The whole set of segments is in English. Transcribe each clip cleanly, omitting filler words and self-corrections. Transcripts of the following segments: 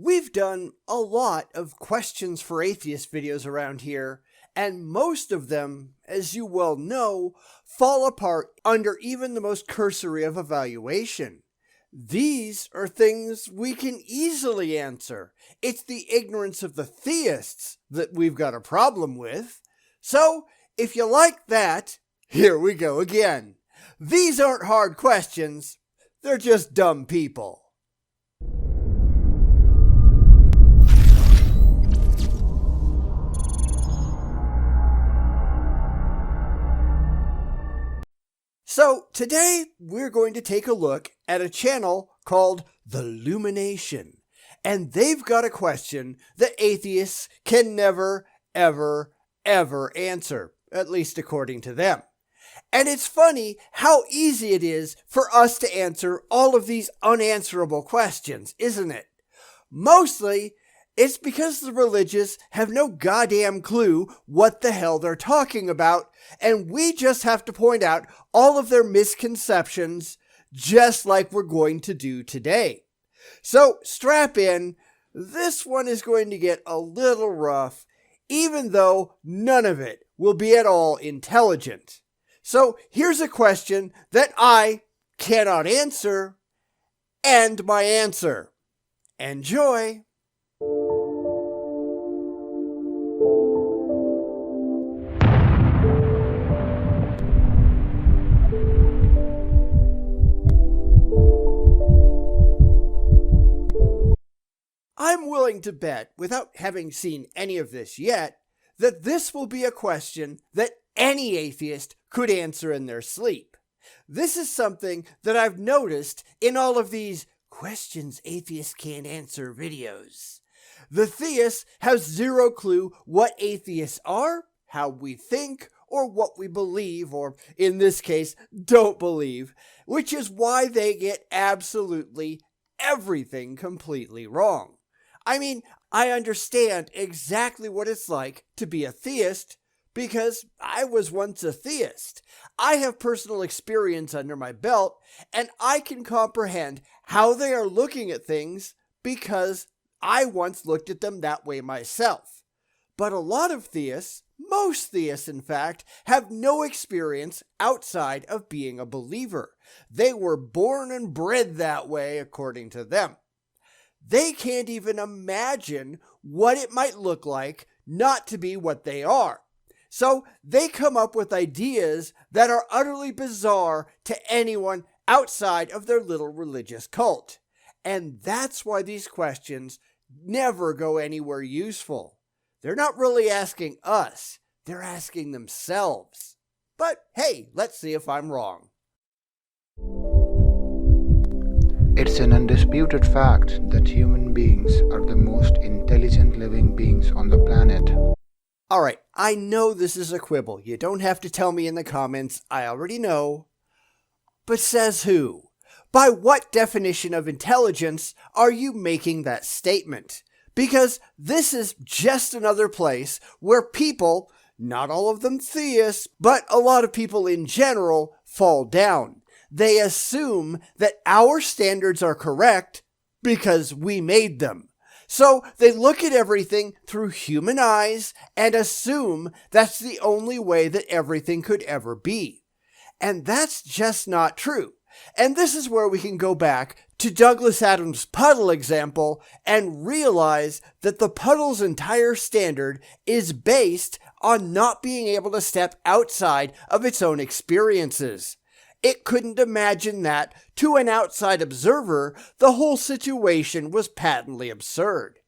We've done a lot of questions for atheist videos around here, and most of them, as you well know, fall apart under even the most cursory of evaluation. These are things we can easily answer. It's the ignorance of the theists that we've got a problem with. So, if you like that, here we go again. These aren't hard questions, they're just dumb people. So today we're going to take a look at a channel called The Illumination, and they've got a question that atheists can never, ever, ever answer, at least according to them. And it's funny how easy it is for us to answer all of these unanswerable questions, isn't it? Mostly, it's because the religious have no goddamn clue what the hell they're talking about, and we just have to point out all of their misconceptions, just like we're going to do today. So strap in, this one is going to get a little rough, even though none of it will be at all intelligent. So here's a question that I cannot answer, and my answer. Enjoy! I'm willing to bet, without having seen any of this yet, that this will be a question that any atheist could answer in their sleep. This is something that I've noticed in all of these questions atheists can't answer videos. The theists have zero clue what atheists are, how we think, or what we believe, or in this case, don't believe, which is why they get absolutely everything completely wrong. I mean, I understand exactly what it's like to be a theist because I was once a theist. I have personal experience under my belt, and I can comprehend how they are looking at things because I once looked at them that way myself. But a lot of theists, most theists in fact, have no experience outside of being a believer. They were born and bred that way according to them. They can't even imagine what it might look like not to be what they are. So they come up with ideas that are utterly bizarre to anyone outside of their little religious cult. And that's why these questions never go anywhere useful. They're not really asking us, they're asking themselves. But hey, let's see if I'm wrong. It's an undisputed fact that human beings are the most intelligent living beings on the planet. Alright, I know this is a quibble. You don't have to tell me in the comments. I already know. But says who? By what definition of intelligence are you making that statement? Because this is just another place where people, not all of them theists, but a lot of people in general, fall down. They assume that our standards are correct because we made them. So they look at everything through human eyes and assume that's the only way that everything could ever be. And that's just not true. And this is where we can go back to Douglas Adams' puddle example and realize that the puddle's entire standard is based on not being able to step outside of its own experiences. It couldn't imagine that, to an outside observer, the whole situation was patently absurd.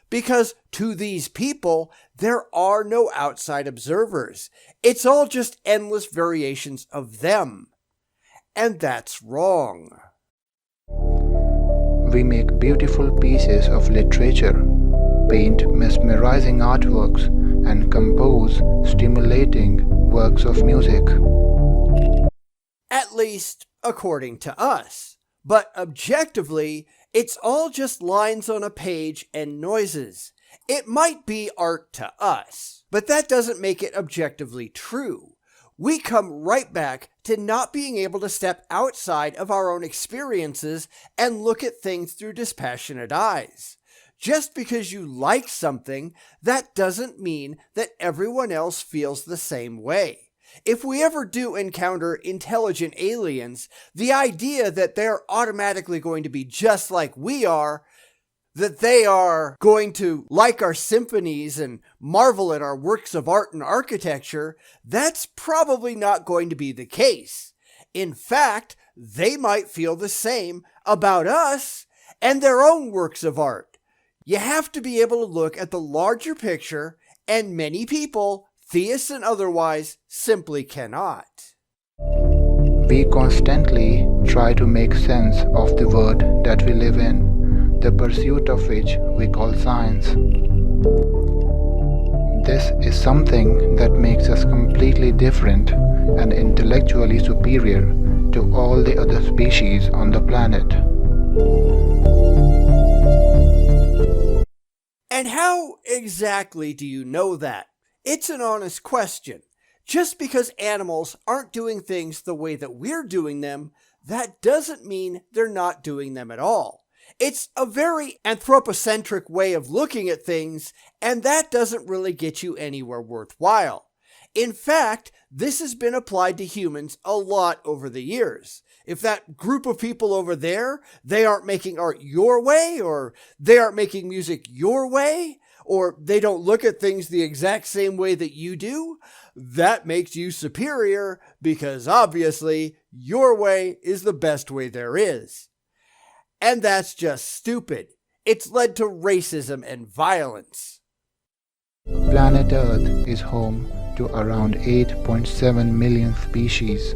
Because to these people, there are no outside observers. It's all just endless variations of them. And that's wrong. We make beautiful pieces of literature, paint mesmerizing artworks, and compose stimulating works of music. At least, according to us. But objectively, it's all just lines on a page and noises. It might be art to us, but that doesn't make it objectively true. we come right back to not being able to step outside of our own experiences and look at things through dispassionate eyes. Just because you like something, that doesn't mean that everyone else feels the same way. If we ever do encounter intelligent aliens, the idea that they're automatically going to be just like we are, that they are going to like our symphonies and marvel at our works of art and architecture, that's probably not going to be the case. In fact, they might feel the same about us and their own works of art. You have to be able to look at the larger picture, and many people, theists and otherwise, simply cannot. We constantly try to make sense of the world that we live in, the pursuit of which we call science. This is something that makes us completely different and intellectually superior to all the other species on the planet. And how exactly do you know that? It's an honest question. Just because animals aren't doing things the way that we're doing them, that doesn't mean they're not doing them at all. It's a very anthropocentric way of looking at things, and that doesn't really get you anywhere worthwhile. In fact, this has been applied to humans a lot over the years. If that group of people over there, they aren't making art your way, or they aren't making music your way, or they don't look at things the exact same way that you do, that makes you superior because obviously your way is the best way there is. And that's just stupid. It's led to racism and violence. Planet Earth is home to around 8.7 million species.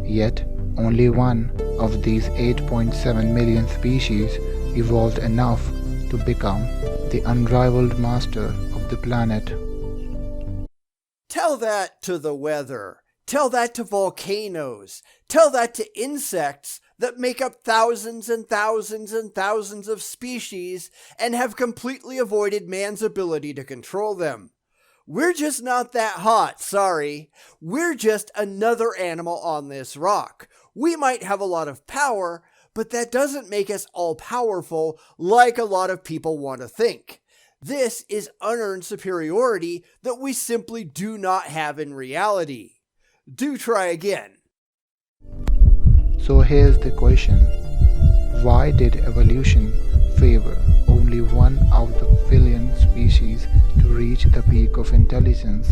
Yet, only one of these 8.7 million species evolved enough to become the unrivaled master of the planet. Tell that to the weather. Tell that to volcanoes. Tell that to insects that make up thousands and thousands and thousands of species and have completely avoided man's ability to control them. We're just not that hot, sorry. We're just another animal on this rock. We might have a lot of power, but that doesn't make us all-powerful like a lot of people want to think. This is unearned superiority that we simply do not have in reality. Do try again. So here's the question. Why did evolution favor only one out of a billion species to reach the peak of intelligence?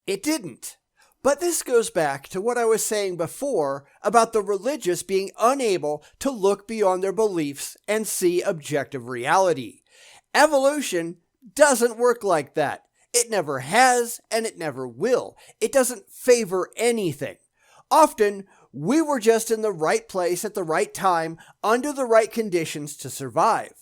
It didn't. But this goes back to what I was saying before about the religious being unable to look beyond their beliefs and see objective reality. Evolution doesn't work like that. It never has, and it never will. It doesn't favor anything. Often, we were just in the right place at the right time, under the right conditions to survive.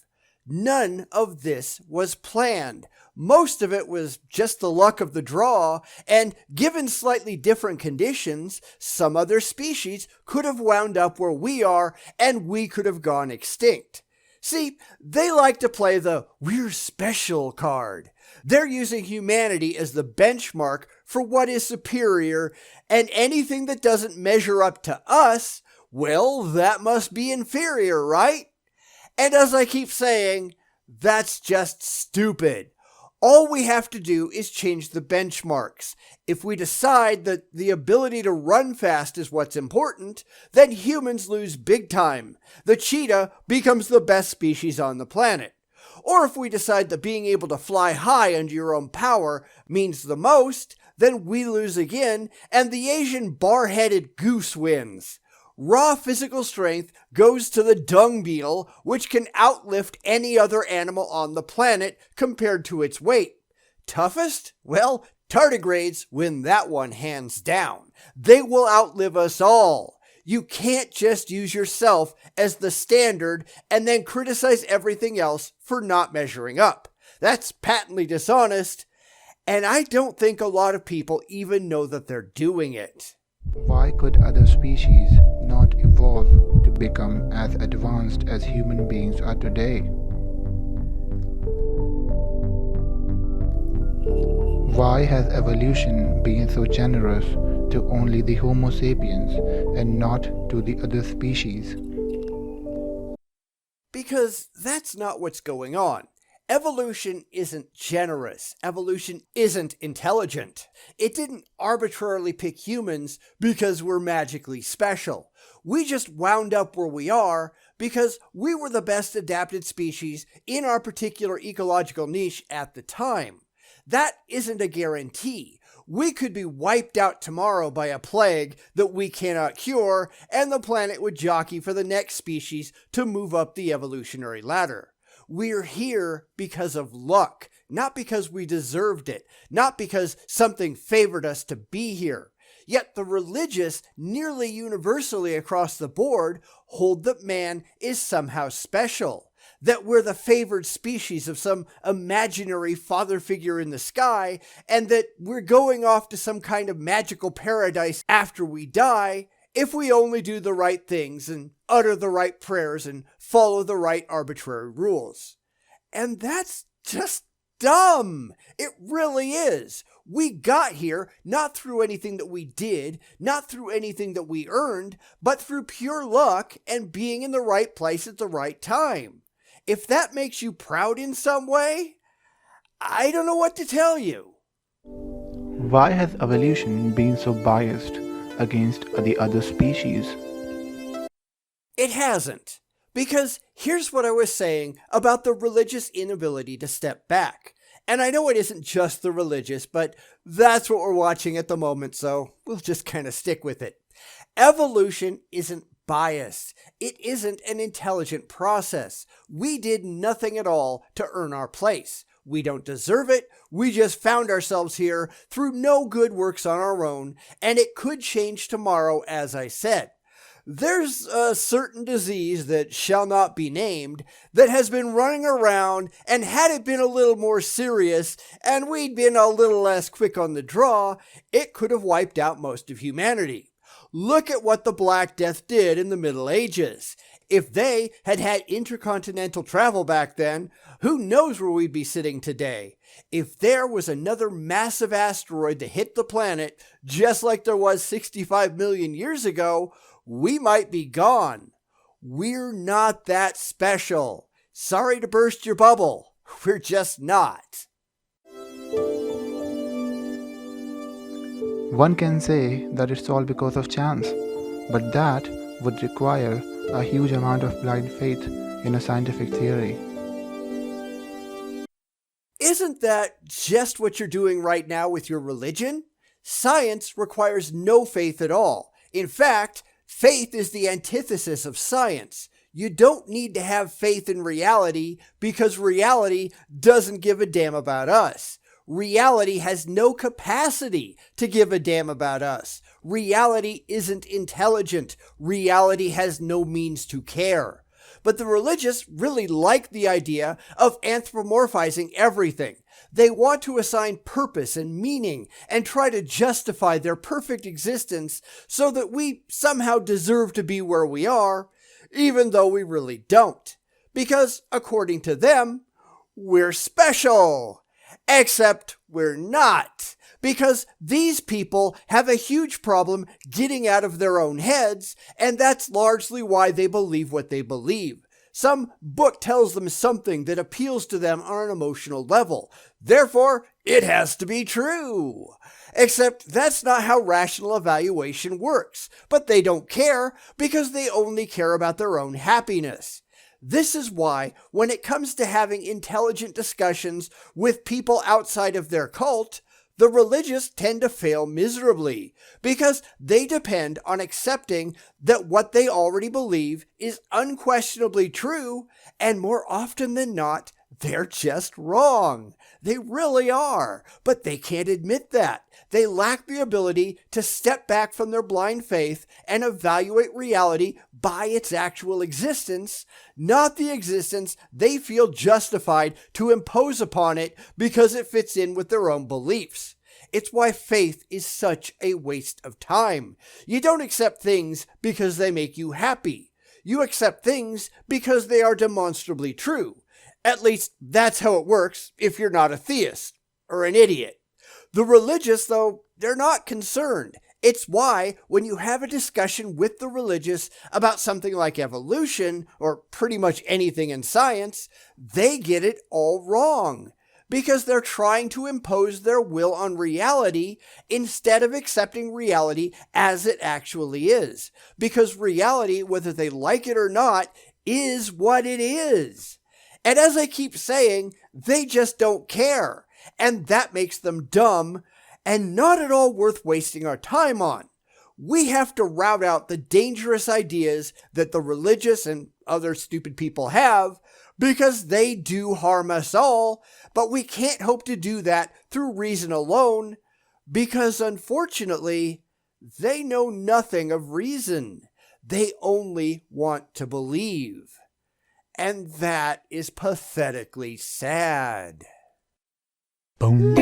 None of this was planned. Most of it was just the luck of the draw, and given slightly different conditions, some other species could have wound up where we are, and we could have gone extinct. See, they like to play the "we're special" card. They're using humanity as the benchmark for what is superior, and anything that doesn't measure up to us, well, that must be inferior, right? And as I keep saying, that's just stupid. All we have to do is change the benchmarks. If we decide that the ability to run fast is what's important, then humans lose big time. The cheetah becomes the best species on the planet. Or if we decide that being able to fly high under your own power means the most, then we lose again, and the Asian bar-headed goose wins. Raw physical strength goes to the dung beetle, which can outlift any other animal on the planet compared to its weight. Toughest? Well, tardigrades win that one hands down. They will outlive us all. You can't just use yourself as the standard and then criticize everything else for not measuring up. That's patently dishonest, and I don't think a lot of people even know that they're doing it. Why could other species not evolve to become as advanced as human beings are today? Why has evolution been so generous to only the Homo sapiens and not to the other species? Because that's not what's going on. Evolution isn't generous. Evolution isn't intelligent. It didn't arbitrarily pick humans because we're magically special. We just wound up where we are because we were the best adapted species in our particular ecological niche at the time. That isn't a guarantee. We could be wiped out tomorrow by a plague that we cannot cure, and the planet would jockey for the next species to move up the evolutionary ladder. We're here because of luck, not because we deserved it, not because something favored us to be here. Yet the religious, nearly universally across the board, hold that man is somehow special, that we're the favored species of some imaginary father figure in the sky, and that we're going off to some kind of magical paradise after we die, if we only do the right things and utter the right prayers and follow the right arbitrary rules. And that's just dumb. It really is. We got here not through anything that we did, not through anything that we earned, but through pure luck and being in the right place at the right time. If that makes you proud in some way, I don't know what to tell you. Why has evolution been so biased against the other species? It hasn't. Because here's what I was saying about the religious inability to step back. And I know it isn't just the religious, but that's what we're watching at the moment, so we'll just kind of stick with it. Evolution isn't biased. It isn't an intelligent process. We did nothing at all to earn our place. We don't deserve it. We just found ourselves here through no good works on our own, and it could change tomorrow, as I said. There's a certain disease that shall not be named that has been running around, and had it been a little more serious and we'd been a little less quick on the draw, it could have wiped out most of humanity. Look at what the Black Death did in the Middle Ages. If they had had intercontinental travel back then, who knows where we'd be sitting today? If there was another massive asteroid that hit the planet, just like there was 65 million years ago, we might be gone. We're not that special. Sorry to burst your bubble. We're just not. One can say that it's all because of chance, but that would require a huge amount of blind faith in a scientific theory. Isn't that just what you're doing right now with your religion? Science requires no faith at all. In fact, faith is the antithesis of science. You don't need to have faith in reality because reality doesn't give a damn about us. Reality has no capacity to give a damn about us. Reality isn't intelligent. Reality has no means to care. But the religious really like the idea of anthropomorphizing everything. They want to assign purpose and meaning and try to justify their perfect existence so that we somehow deserve to be where we are, even though we really don't. Because, according to them, we're special. Except we're not. Because these people have a huge problem getting out of their own heads, and that's largely why they believe what they believe. Some book tells them something that appeals to them on an emotional level. Therefore, it has to be true. Except that's not how rational evaluation works. But they don't care because they only care about their own happiness. This is why, when it comes to having intelligent discussions with people outside of their cult, the religious tend to fail miserably, because they depend on accepting that what they already believe is unquestionably true, and more often than not, they're just wrong. They really are, but they can't admit that. They lack the ability to step back from their blind faith and evaluate reality by its actual existence, not the existence they feel justified to impose upon it because it fits in with their own beliefs. It's why faith is such a waste of time. You don't accept things because they make you happy. You accept things because they are demonstrably true. At least that's how it works if you're not a theist or an idiot. The religious, though, they're not concerned. It's why, when you have a discussion with the religious about something like evolution, or pretty much anything in science, they get it all wrong. Because they're trying to impose their will on reality instead of accepting reality as it actually is. Because reality, whether they like it or not, is what it is. And as I keep saying, they just don't care. And that makes them dumb and not at all worth wasting our time on. We have to rout out the dangerous ideas that the religious and other stupid people have, because they do harm us all, but we can't hope to do that through reason alone, because unfortunately, they know nothing of reason. They only want to believe. And that is pathetically sad. Bum